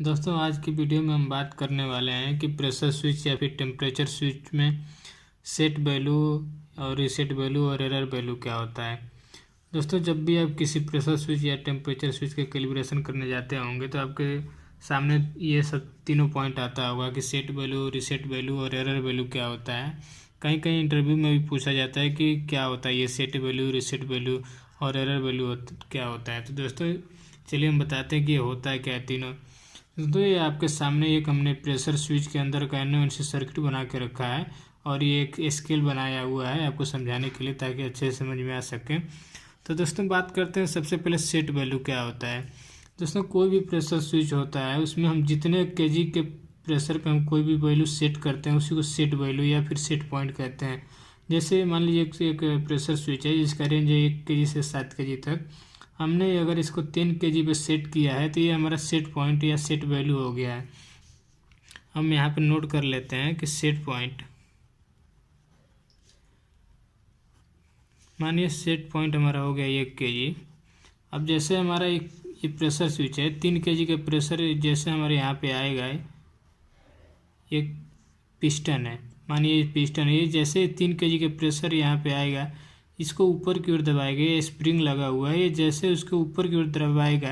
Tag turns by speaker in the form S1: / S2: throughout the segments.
S1: दोस्तों आज की वीडियो में हम बात करने वाले हैं कि प्रेशर स्विच या फिर टेम्परेचर स्विच में सेट वैल्यू और रीसेट वैल्यू और एरर वैल्यू क्या होता है। दोस्तों जब भी आप किसी प्रेशर स्विच या टेम्परेचर स्विच के कैलिब्रेशन करने जाते होंगे तो आपके सामने ये सब तीनों पॉइंट आता होगा कि सेट वैल्यू, रीसेट वैल्यू और एरर वैल्यू क्या होता है। कहीं कहीं इंटरव्यू में भी पूछा जाता है कि क्या होता है ये सेट वैल्यू, रीसेट वैल्यू और एरर वैल्यू क्या होता है। तो दोस्तों चलिए हम बताते हैं कि ये होता है क्या है तीनों। तो ये आपके सामने एक हमने प्रेशर स्विच के अंदर का एनओएनसी सर्किट बना के रखा है और ये एक स्केल बनाया हुआ है आपको समझाने के लिए ताकि अच्छे से समझ में आ सके। तो दोस्तों बात करते हैं सबसे पहले सेट वैल्यू क्या होता है। दोस्तों कोई भी प्रेशर स्विच होता है उसमें हम जितने केजी के प्रेशर पे हम कोई भी वैल्यू सेट करते हैं उसी को सेट वैल्यू या फिर सेट पॉइंट कहते हैं। जैसे मान लीजिए एक प्रेशर स्विच है जिसका रेंज है 1 केजी से 7 केजी तक। हमने अगर इसको 10 केजी पे सेट किया है तो ये हमारा सेट पॉइंट या सेट वैल्यू हो गया है। हम यहाँ पे नोट कर लेते हैं कि सेट पॉइंट, मानिए सेट पॉइंट हमारा हो गया 1 केजी। अब जैसे हमारा ये प्रेशर स्विच है 3 केजी का प्रेशर जैसे हमारे यहाँ पे आएगा, एक पिस्टन है, मानिए ये पिस्टन है, ये जैसे 3 केजी के प्रेशर यहाँ पे आएगा इसको ऊपर की ओर दबाएगा, ये स्प्रिंग लगा हुआ है, ये जैसे उसके ऊपर की ओर दबाएगा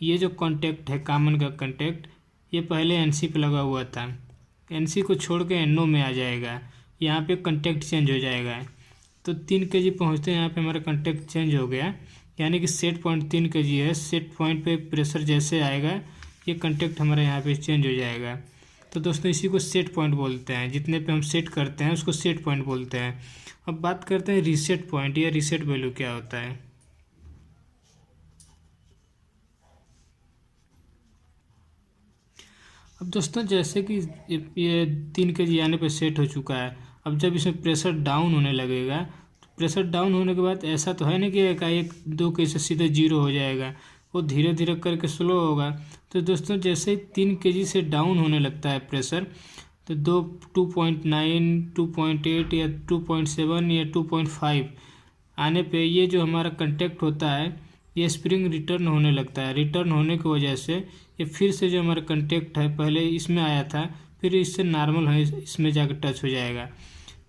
S1: ये जो कॉन्टैक्ट है कॉमन का कॉन्टैक्ट ये पहले एनसी पे लगा हुआ था, एनसी को छोड़ के एनओ में आ जाएगा, यहाँ पे कॉन्टैक्ट चेंज हो जाएगा। तो 3 केजी पहुँचते यहाँ पे हमारा कॉन्टैक्ट चेंज हो गया, यानी कि सेट पॉइंट 3 केजी है। सेट पॉइंट पे प्रेशर जैसे आएगा ये कॉन्टैक्ट हमारे यहाँ पे चेंज हो जाएगा। तो दोस्तों इसी को सेट पॉइंट बोलते हैं, जितने पे हम सेट करते हैं उसको सेट पॉइंट बोलते हैं। अब बात करते हैं रीसेट पॉइंट या रीसेट वैल्यू क्या होता है। अब दोस्तों जैसे कि ये 3 केजी आने पे सेट हो चुका है, अब जब इसमें प्रेशर डाउन होने लगेगा तो प्रेशर डाउन होने के बाद ऐसा तो है नहीं कि एकाएक 2 केजी से सीधे 0 हो जाएगा, वो धीरे धीरे करके स्लो होगा। तो दोस्तों जैसे ही 3 केजी से डाउन होने लगता है प्रेशर तो 2.9, 2.8 या 2.7 या 2.5 आने पे ये जो हमारा कॉन्टैक्ट होता है ये स्प्रिंग रिटर्न होने लगता है। रिटर्न होने की वजह से ये फिर से जो हमारा कॉन्टैक्ट है पहले इसमें आया था फिर इससे नॉर्मल है इसमें जाकर टच हो जाएगा।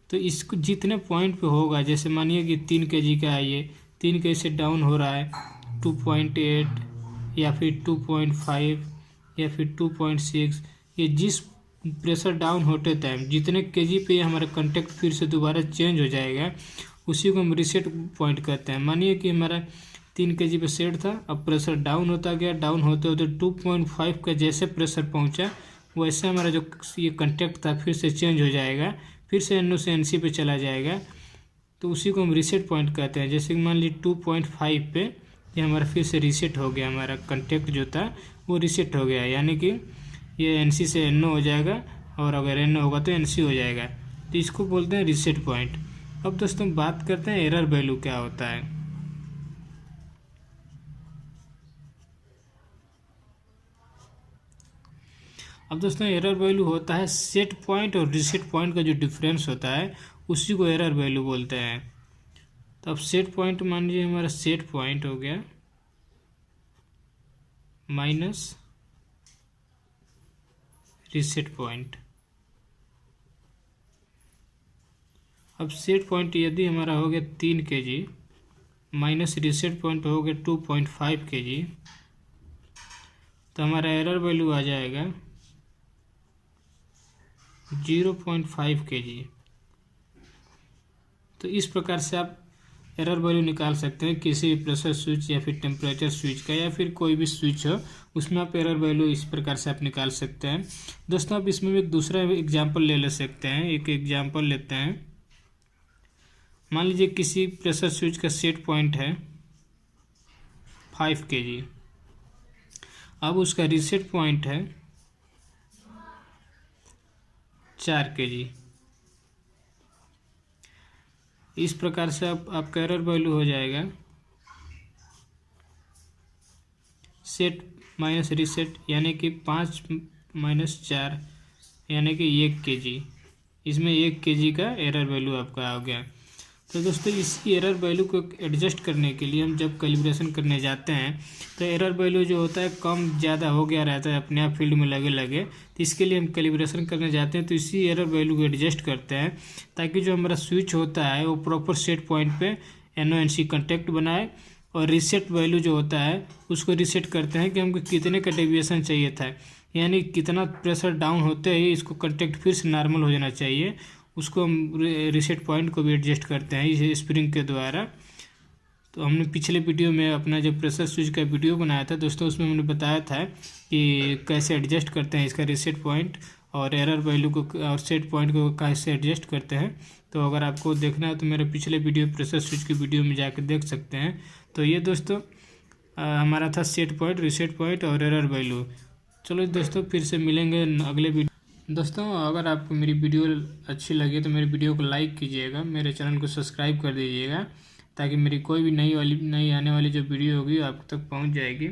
S1: तो इसको जितने पॉइंट पे होगा, जैसे मानिए कि 3 केजी का है, ये 3 केजी से डाउन हो रहा है 2.8 या फिर 2.5 या फिर 2.6, ये जिस प्रेशर डाउन होते टाइम जितने केजी पे हमारा कॉन्टैक्ट फिर से दोबारा चेंज हो जाएगा उसी को हम रीसेट पॉइंट कहते हैं। मानिए कि हमारा 3 केजी पे सेट था, अब प्रेशर डाउन होता गया, डाउन होते होते 2.5 का जैसे प्रेशर पहुंचा वैसे हमारा जो ये कॉन्टैक्ट था फिर से चेंज हो जाएगा, फिर से एनओ से एनसी पे चला जाएगा, तो उसी को हम रीसेट पॉइंट कहते हैं। जैसे कि मान लीजिए 2.5 पे ये हमारा फिर से रीसेट हो गया, हमारा कॉन्टैक्ट जो था वो रीसेट हो गया, यानी कि ये एनसी से एनओ हो जाएगा और अगर एनओ होगा तो एनसी हो जाएगा, तो इसको बोलते हैं रीसेट पॉइंट। अब दोस्तों बात करते हैं एरर वैल्यू क्या होता है। अब दोस्तों एरर वैल्यू होता है सेट पॉइंट और रीसेट पॉइंट का जो डिफरेंस होता है उसी को एरर वैल्यू बोलते हैं। तो अब सेट पॉइंट मान लीजिए हमारा सेट पॉइंट हो गया माइनस रीसेट पॉइंट। अब सेट पॉइंट यदि हमारा हो गया 3 केजी माइनस रीसेट पॉइंट हो गया 2.5 केजी, तो हमारा एरर वैल्यू आ जाएगा 0.5 केजी। तो इस प्रकार से आप एरर वैल्यू निकाल सकते हैं किसी भी प्रेशर स्विच या फिर टेम्परेचर स्विच का या फिर कोई भी स्विच हो उसमें आप एरर वैल्यू इस प्रकार से आप निकाल सकते हैं। दोस्तों अब इसमें एक दूसरा एग्जांपल ले सकते हैं। एक एग्जांपल लेते हैं, मान लीजिए किसी प्रेशर स्विच का सेट पॉइंट है 5 केजी, अब उसका रीसेट पॉइंट है 4 केजी। इस प्रकार से आपका एरर वैल्यू हो जाएगा सेट माइनस रीसेट, यानी कि 5 माइनस 4 यानी कि 1 केजी। इसमें 1 केजी का एरर वैल्यू आपका आ गया। तो दोस्तों इसी एरर वैल्यू को एडजस्ट करने के लिए हम जब कैलिब्रेशन करने जाते हैं तो एरर वैल्यू जो होता है कम ज़्यादा हो गया रहता है अपने आप फील्ड में लगे लगे, तो इसके लिए हम कैलिब्रेशन करने जाते हैं तो इसी एरर वैल्यू को एडजस्ट करते हैं ताकि जो हमारा स्विच होता है वो प्रॉपर सेट पॉइंट पे NONC कॉन्टैक्ट बनाए। और रीसेट वैल्यू जो होता है उसको रीसेट करते हैं कि हमको कितने का डेविएशन चाहिए था, यानी कितना प्रेशर डाउन होते ही इसको कॉन्टैक्ट फिर से नॉर्मल हो जाना चाहिए, उसको हम रीसेट पॉइंट को भी एडजस्ट करते हैं इस स्प्रिंग के द्वारा। तो हमने पिछले वीडियो में अपना जब प्रेशर स्विच का वीडियो बनाया था दोस्तों, उसमें हमने बताया था कि कैसे एडजस्ट करते हैं इसका रीसेट पॉइंट और एरर वैल्यू को और सेट पॉइंट को कैसे एडजस्ट करते हैं। तो अगर आपको देखना है तो मेरे पिछले वीडियो प्रेशर स्विच की वीडियो में जाकर देख सकते हैं। तो ये दोस्तों हमारा था सेट पॉइंट, रीसेट पॉइंट और एरर वैल्यू। चलो दोस्तों फिर से मिलेंगे अगले वीडियो। दोस्तों अगर आपको मेरी वीडियो अच्छी लगी तो मेरी वीडियो को लाइक कीजिएगा, मेरे चैनल को सब्सक्राइब कर दीजिएगा ताकि मेरी कोई भी नई आने वाली जो वीडियो होगी आप तक पहुंच जाएगी।